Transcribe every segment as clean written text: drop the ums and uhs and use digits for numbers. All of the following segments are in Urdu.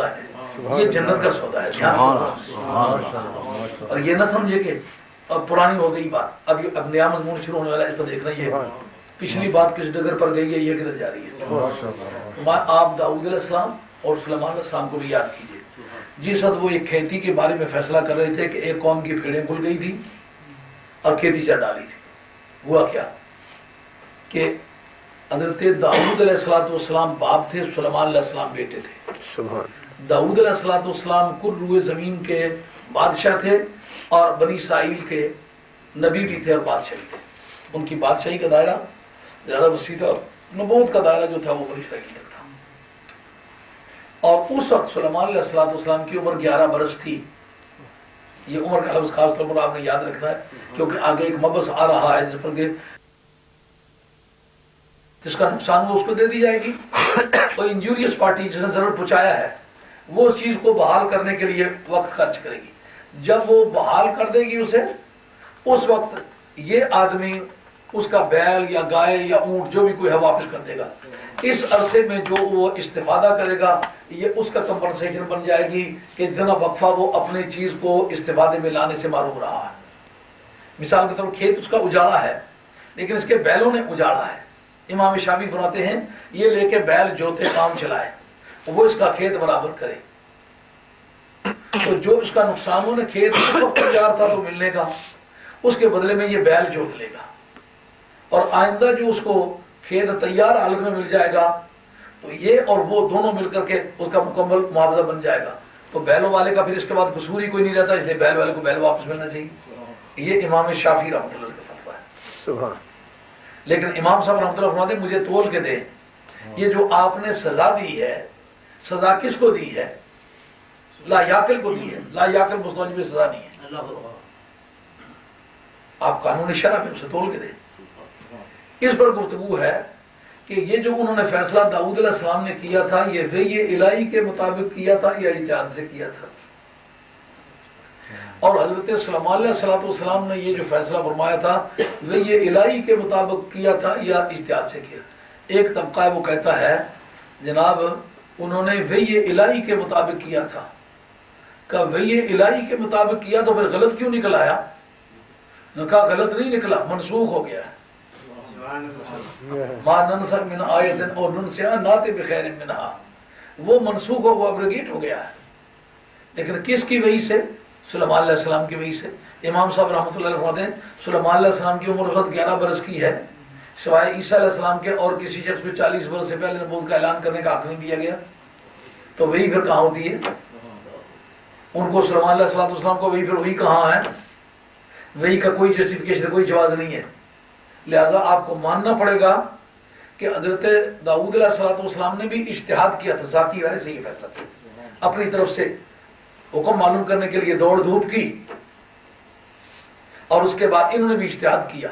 سودا ہے, یہ جنت کا سودا ہے. اور یہ نہ سمجھے کہ اب پرانی ہو گئی بات, اب نیا مضمون شروع ہونے والا ہے, اس کو دیکھنا یہ پچھلی بات کس ڈگر پر گئی ہے, یہ کدھر جا رہی ہے. آپ داؤد علیہ السلام اور سلیمان علیہ السلام کو بھی یاد کیجئے. جس وقت وہ ایک کھیتی کے بارے میں فیصلہ کر رہے تھے کہ ایک قوم کی بھیڑیں کھل گئی تھی اور کھیتی چڑھ ڈالی تھی, ہوا کیا کہ حضرت داؤد علیہ السلام باپ تھے, سلیمان علیہ السلام بیٹے تھے. داؤد علیہ السلام کل روئے زمین کے بادشاہ تھے اور بنی اسرائیل کے نبی بھی تھے اور بادشاہ بھی تھے. ان کی بادشاہی کا دائرہ زیادہ وسیع تھا, نبوت کا دائرہ جو تھا وہ بنی اسرائیل تک تھا. اور اس وقت سلیمان علیہ السلام کی عمر 11 برس تھی. یہ عمر کا لفظ خاص طور پر آپ نے یاد رکھنا ہے, کیونکہ آگے ایک مبحث آ رہا ہے جس پر کہ جس کا نقصان وہ اس کو دے دی جائے گی. تو انجوریس پارٹی جس نے ضرور پہنچایا ہے وہ اس چیز کو بحال کرنے کے لیے وقت خرچ کرے گی. جب وہ بحال کر دے گی اسے, اس وقت یہ آدمی اس کا بیل یا گائے یا اونٹ جو بھی کوئی ہے واپس کر دے گا. اس عرصے میں جو وہ استفادہ کرے گا یہ اس کا کمپنسیشن بن جائے گی کہ جتنا وقفہ وہ اپنے چیز کو استفادے میں لانے سے محروم رہا ہے. مثال کے طور پر کھیت اس کا اجاڑا ہے لیکن اس کے بیلوں نے اجاڑا ہے. امام شافعی فرماتے ہیں یہ لے کے بیل جوتے کام چلائے, وہ اس کا کھیت برابر کرے. تو جو اس کا نقصان ہو نا, کھیت اس وقت تیار تھا تو ملنے کا, اس کے بدلے میں یہ بیل جوت لے گا. اور آئندہ جو اس کو کھیت تیار حالت میں مل جائے گا تو یہ اور وہ دونوں مل کر کے اس کا مکمل معاوضہ بن جائے گا. تو بیلوں والے کا پھر اس کے بعد قصور ہی کوئی نہیں رہتا, اس لیے بیل والے کو بیل واپس ملنا چاہیے. یہ امام شافعی رحمۃ اللہ کا فتویٰ ہے. لیکن امام صاحب رحمۃ اللہ فرماتے ہیں مجھے تول کے دیں, یہ جو آپ نے سزا دی ہے, سزا کس کو دی ہے؟ لا یاقل کو دی ہے. لا یاقل مستوجب سزا نہیں ہے, آپ قانون شرع میں اسے تول کے دیں. اس پر گفتگو ہے کہ یہ جو انہوں نے فیصلہ داؤد علیہ السلام نے کیا تھا یہ وحی الہی کے مطابق کیا تھا یا اجتہاد سے کیا تھا, اور حضرت سلیمان علیہ السلام نے یہ جو فیصلہ فرمایا تھا وحی الہی کے مطابق کیا تھا یا اجتہاد سے کیا. ایک طبقہ ہے وہ کہتا ہے جناب انہوں نے وحی الہی کے مطابق کیا تھا. کہ وحی الہی کے مطابق کیا تو پھر غلط کیوں نکل آیا؟ نے کہا غلط نہیں نکلا, منسوخ ہو گیا ہے. ما ننسخ من آیت اور ننسیها ناتی بخیر منہا, وہ منسوخ ہو, وہ ابروگیٹ ہو گیا ہے. لیکن کس کی وحی سے؟ سلیمان علیہ السلام کی وحی سے. امام صاحب رحمۃ اللہ علیہ فرماتے ہیں سلیمان علیہ السلام کی عمر 11 برس کی ہے, سوائے عیسیٰ علیہ السلام کے اور کسی شخص کو 40 برس سے پہلے نبوت کا اعلان کرنے کا حق نہیں دیا گیا. تو وہی پھر کہاں ہوتی ہے؟ ان کو سلیمان علیہ السلام کو وہی پھر وہی کہاں ہے؟ وہی کا کوئی جسٹیفیکیشن, کوئی جواز نہیں ہے. لہٰذا آپ کو ماننا پڑے گا کہ حضرت داؤد علیہ السلام نے بھی اجتہاد کیا تھا, ذاتی رائے سے یہ فیصلہ کیا, اپنی طرف سے حکم معلوم کرنے کے لیے دوڑ دھوپ کی, اور اس کے بعد انہوں نے بھی اجتہاد کیا.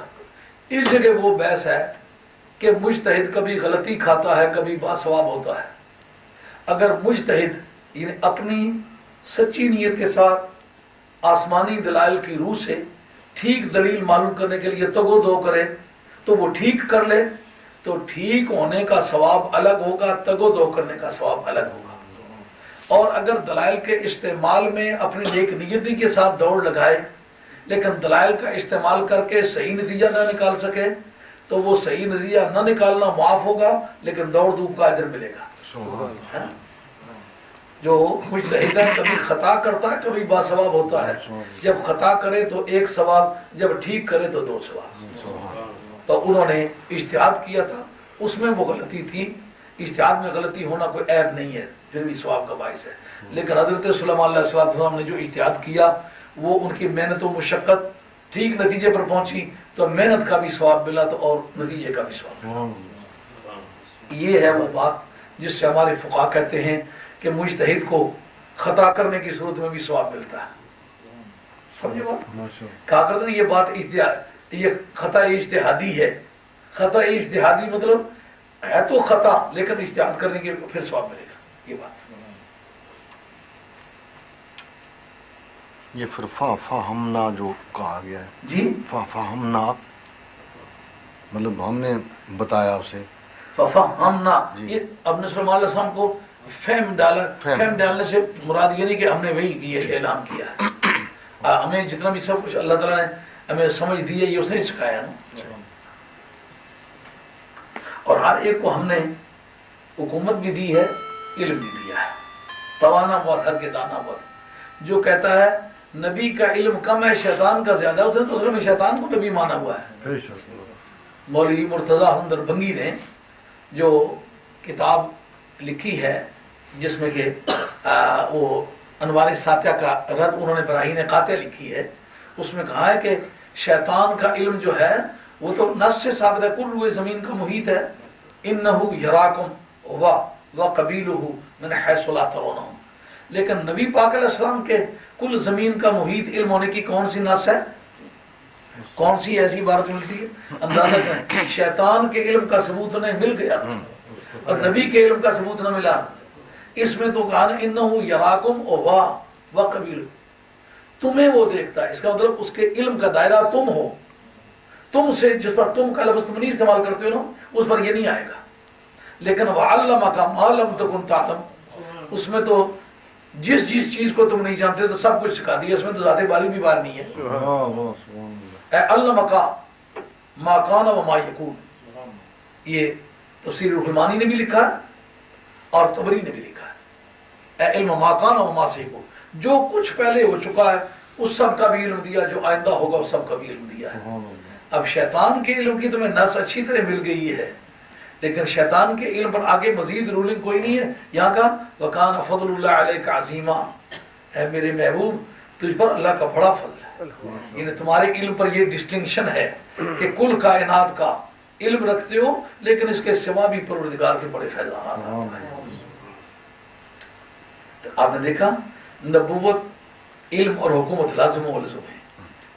اس جگہ وہ بحث ہے کہ مجتہد کبھی غلطی کھاتا ہے کبھی باثواب ہوتا ہے. اگر مجتہد یعنی اپنی سچی نیت کے ساتھ آسمانی دلائل کی روح سے ٹھیک دلیل معلوم کرنے کے لیے تگ و دو کرے تو وہ ٹھیک کر لے تو ٹھیک ہونے کا ثواب الگ ہوگا, تگ و دو کرنے کا ثواب الگ ہوگا. اور اگر دلائل کے استعمال میں اپنی نیک نیتی کے ساتھ دوڑ لگائے لیکن دلائل کا استعمال کر کے صحیح نتیجہ نہ نکال سکے تو وہ صحیح نتیجہ نہ نکالنا معاف ہوگا لیکن دوڑ دھوپ کا اجر ملے گا. جو مجتہد ہے کبھی خطا کرتا ہے کبھی باثواب ہوتا ہے. جب خطا کرے تو ایک ثواب, جب ٹھیک کرے تو 2 ثواب. تو انہوں نے اجتہاد کیا تھا, اس میں وہ غلطی تھی. اجتہاد میں غلطی ہونا کوئی عیب نہیں ہے, پھر بھی ثواب کا باعث ہے. لیکن حضرت سلیمان علیہ السلام نے جو اجتہاد کیا وہ ان کی محنت و مشقت ٹھیک نتیجے پر پہنچی تو محنت کا بھی ثواب ملا تو اور نتیجے کا بھی ثواب ملا. یہ ہے وہ بات جس سے ہمارے فقہا کہتے ہیں کہ مجتہد کو خطا کرنے کی صورت میں بھی ثواب ملتا ہے. سمجھے بات؟ کہا کرتے ہیں یہ بات یہ خطا اجتہادی ہے. خطا اجتہادی مطلب ہے تو خطا لیکن اجتہاد کرنے کے پھر ثواب ملے گا. یہ بات یہ پھر فہمنا جو کہا گیا ہے جی, فہمنا مطلب ہم نے بتایا اسے. فہمنا یہ اب سلیمان علیہ السلام کو فہم ڈالنے سے مراد یہ نہیں کہ ہم نے وہی یہ اعلان کیا ہے، ہمیں جتنا بھی سب کچھ اللہ تعالیٰ نے ہمیں سمجھ دی ہے یہ اس نے سکھایا نا، اور ہر ایک کو ہم نے حکومت بھی دی ہے، علم بھی دیا ہے، توانا بہت ہر کے دانا بہت۔ جو کہتا ہے نبی کا علم کم ہے شیطان کا زیادہ ہے، اس نے تو اصل میں شیطان کو نبی مانا ہوا ہے۔ مولوی مرتضیٰ حسن دربھنگی نے جو کتاب لکھی ہے جس میں کہ وہ انوار ساتیہ کا رد انہوں نے براہین قاطع لکھی ہے، اس میں کہا ہے کہ شیطان کا علم جو ہے وہ تو نص سے ثابت ہے، کل روئے زمین کا محیط ہے، انہو یراکم ہوا وقبیلہ من حیث لا ترونہم، لیکن نبی پاک علیہ السلام کے کل زمین کا محیط علم ہونے کی کون سی نص ہے، کون سی ایسی عبارت ملتی ہے؟ اندازہ کریں، شیطان کے علم کا ثبوت انہیں مل گیا اور نبی کے علم کا ثبوت نہ ملا۔ اس میں تو کہا نا انہو یراکم ہوا وقبیلہ، تمہیں وہ دیکھتا ہے، اس کا مطلب اس کے علم کا دائرہ تم ہو، تم سے جس پر تم کا لفظ تم نہیں استعمال کرتے ہو نا اس پر یہ نہیں آئے گا، لیکن وَعَلَّمَكَ مَا لَمْ تَكُنْ تَعْلَمْ، اس میں تو جس چیز کو تم نہیں جانتے تو سب کچھ سکھا دیا، اس میں تو ذات بالی بھی بار نہیں ہے۔ اے عَلَّمَكَ مَا كَانَ وَمَا يَكُونُ، یہ تفسیر الرحمانی نے بھی لکھا اور طبری نے بھی لکھا ہے، اے علم ما كَانَ وَمَا سَيَكُونُ، جو کچھ پہلے ہو چکا ہے اس سب کا بھی علم دیا، جو آئندہ ہوگا اس سب کا بھی علم دیا ہے۔ اب شیطان کے علم کی تمہیں نص اچھی طرح مل گئی ہے، لیکن شیطان کے علم پر آگے مزید رولنگ کوئی نہیں ہے۔ یہاں کا وَكَانَ فَضْلُ اللَّهِ عَلَيْكَ عَظِيمًا، اے میرے محبوب تجھ پر اللہ کا بڑا فضل ہے، یعنی تمہارے علم پر یہ ڈسٹنکشن ہے کہ کل کائنات کا علم رکھتے ہو لیکن اس کے سوا بھی پروردگار کے بڑے فیضانات ہیں۔ تو آپ نے دیکھا نبوت علم اور حکومت لازم و لزوم ہے،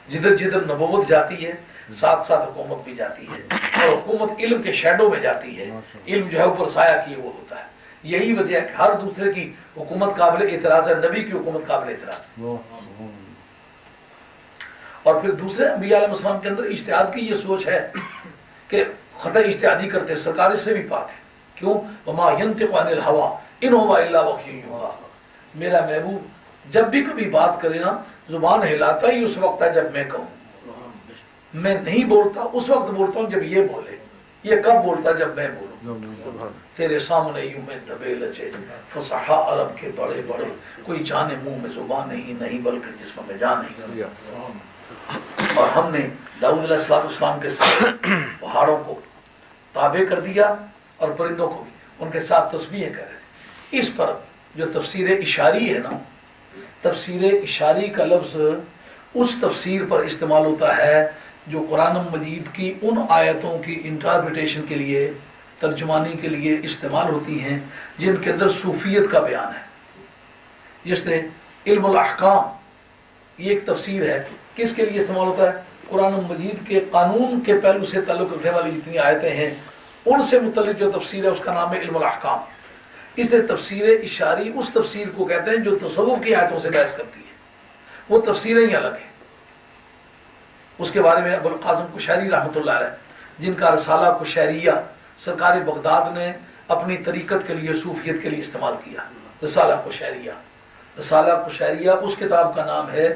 جدھر جدھر نبوت جاتی ہے ساتھ ساتھ حکومت بھی جاتی ہے، اور حکومت علم کے شیڈو میں جاتی ہے، علم جو ہے اوپر سایہ کیے وہ ہوتا ہے۔ یہی وجہ ہے کہ ہر دوسرے کی حکومت قابل اعتراض ہے، نبی کی حکومت قابل اعتراض ہے۔ اور پھر دوسرے انبیاء علیہ السلام کے اندر اجتہاد کی یہ سوچ ہے کہ خطا اجتہادی کرتے، سرکار اس سے بھی پاک ہے، کیوں؟ وما ينطق عن الهوى ان هو الا وحی یوحی، میرا محبوب جب بھی کبھی بات کرے نا زبان ہلاتا ہی اس وقت ہے جب میں کہوں، میں نہیں بولتا اس وقت بولتا ہوں جب یہ بولے، یہ کب بولتا جب میں بولوں۔ تیرے سامنے یوں میں دبے لچے فصحا عرب کے بڑے بڑے، کوئی جانے منہ میں زبان نہیں بلکہ جسم میں جان نہیں۔ اور ہم نے داؤد علیہ السلام کے ساتھ پہاڑوں کو تابع کر دیا اور پرندوں کو بھی ان کے ساتھ تسبیح کر رہے۔ اس پر جو تفسیر اشاری ہے نا، تفسیر اشاری کا لفظ اس تفسیر پر استعمال ہوتا ہے جو قرآن مجید کی ان آیتوں کی انٹرپریٹیشن کے لیے، ترجمانی کے لیے استعمال ہوتی ہیں جن کے اندر صوفیت کا بیان ہے، جس نے علم الاحکام، یہ ایک تفسیر ہے، کس کے لیے استعمال ہوتا ہے؟ قرآن مجید کے قانون کے پہلو سے تعلق رکھنے والی جتنی آیتیں ہیں ان سے متعلق جو تفسیر ہے اس کا نام ہے علم الاحکام۔ اس لیے تفسیر اشاری اس تفسیر کو کہتے ہیں جو تصوف کی آیتوں سے بحث کرتی ہے، وہ تفسیریں ہی الگ ہیں۔ اس کے بارے میں ابو القاسم قشیری رحمۃ اللہ علیہ، جن کا رسالہ قشیریہ سرکار بغداد نے اپنی طریقت کے لیے، صوفیت کے لیے استعمال کیا، رسالہ قشیریہ۔ رسالہ قشیریہ اس کتاب کا نام ہے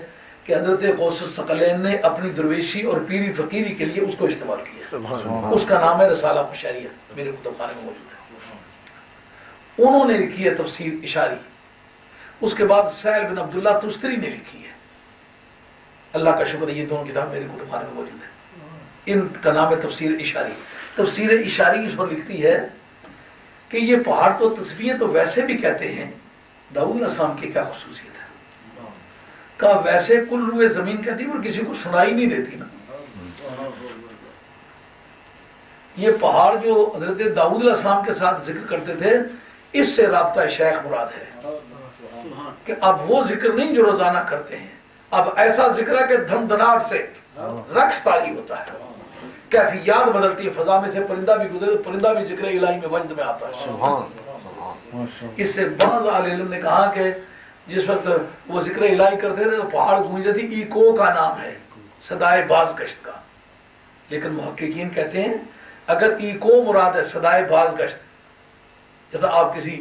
کہ حضرت غوث الثقلین نے اپنی درویشی اور پیری فقیری کے لیے اس کو استعمال کیا، اس کا نام ہے رسالہ قشیریہ، میرے کتب خانے میں موجود ہے۔ انہوں نے لکھی ہے تفسیر اشاری، اس کے بعد سہل بن عبداللہ تستری نے لکھی ہے، اللہ کا شکر ہے یہ دونوں کتاب میرے کتب خانے میں موجود ہے، ان کا نام ہے تفسیر اشاری۔ تفسیر اشاری اس پر لکھتی ہے کہ یہ پہاڑ تو تسبیح تو ویسے بھی کہتے ہیں، داؤد علیہ السلام کی کیا خصوصیت ہے؟ کہا ویسے کل روئے زمین کہتی اور کسی کو سنائی نہیں دیتی نا، یہ پہاڑ جو حضرت داؤد علیہ السلام کے ساتھ ذکر کرتے تھے اس سے رابطہ شیخ مراد ہے کہ اب وہ ذکر نہیں جو روزانہ کرتے ہیں، اب ایسا ذکر ہے کہ دھم دھناٹ سے رقص طاری ہوتا ہے، کیفیات بدلتی ہے، فضا میں سے پرندہ بھی گزرے تو پرندہ بھی ذکر الہی میں وجد میں آتا ہے۔ اس سے بعض اہل علم نے کہا کہ جس وقت وہ ذکر الہی کرتے تھے تو پہاڑ گونجتے تھے، ایکو کا نام ہے صدائے باز گشت کا، لیکن محققین کہتے ہیں اگر ایکو مراد ہے صدائے باز گشت، جیسا آپ کسی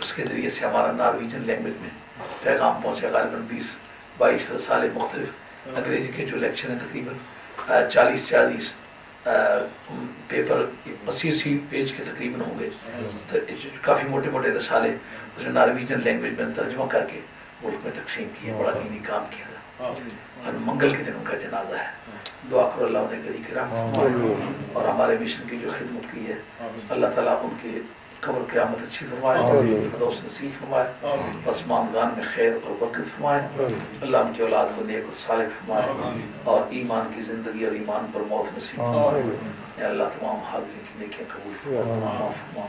اس کے ذریعے سے ہمارا نارویجن لینگویج میں پیغام پہنچے. غالباً 20-22 رسالے مختلف انگریزی کے جو لیکچر ہیں تقریباً 40 پیپر 80 پیج کے تقریباً ہوں گے. کافی موٹے موٹے رسالے اس نے نارویجن لینگویج میں ترجمہ کر کے ملک میں تقسیم کیے. بڑا دینی کام کیا تھا. اور منگل کے دن ان کا جنازہ ہے. دعا کرو اللہ انہیں گری کرام فرمائے اور ہمارے مشن کی جو خدمت کی ہے اللہ تعالیٰ ان کے قبر قیامت اچھی فرمائے, فردوس نصیب فرمائے, پسماندگان میں خیر اور برکت فرمائے. اللہ ان کی اولاد کو نیک اور صالح فرمائے اور ایمان کی زندگی اور ایمان پر موت نصیب فرمائے. یا اللہ تمام حاضرین کی نیکیاں قبول فرما.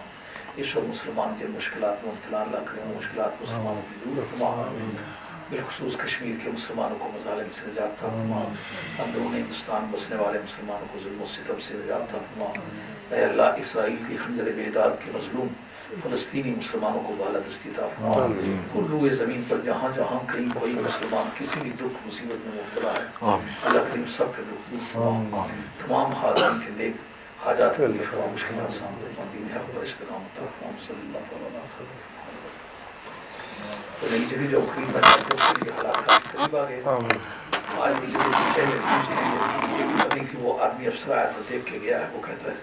اس وقت مسلمان جن مشکلات میں مبتلا اللہ کریں مشکلات مسلمانوں کی دور فرما. بالخصوص کشمیر کے مسلمانوں کو مظالم سے نجات عطا فرما. اندرون ہندوستان بسنے والے مسلمانوں کو ظلم و ستم سے نجات عطا فرما. اے اللہ اسرائیل کی خنجر بیداد کے مظلوم فلسطینی مسلمانوں کو بالادستی عطا فرما. کل روئے زمین پر جہاں جہاں کہیں کوئی مسلمان کسی بھی دکھ مصیبت میں مبتلا ہے اللہ کریم سب کے دکھ دور فرما. تمام حاضرین کے نیک حاجات پوری فرما. مشکلات آسان فرما. دین حق پر استقامت عطا فرما. صلی اللہ علیہ وسلم. تو نئی جگہ جو خریدنا چاہتے ہیں اس کے لیے حالات کافی قریب آ گئے. آج بھی جو پہلے ابھی تھی وہ آدمی افسر آیا تھا دیکھ کے گیا ہے. وہ کہتا ہے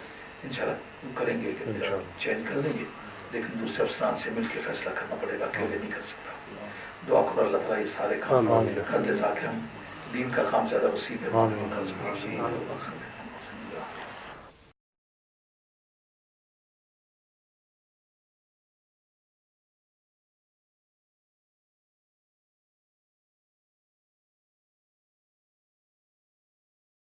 انشاءاللہ کریں گے کہ چینج کر دیں گے لیکن دوسرے افسران سے مل کے فیصلہ کرنا پڑے گا. اکیلے نہیں کر سکتا. دعا کرو اللہ تعالیٰ یہ سارے کام کر دے تاکہ ہم دین کا کام زیادہ وسیع کر سکیں.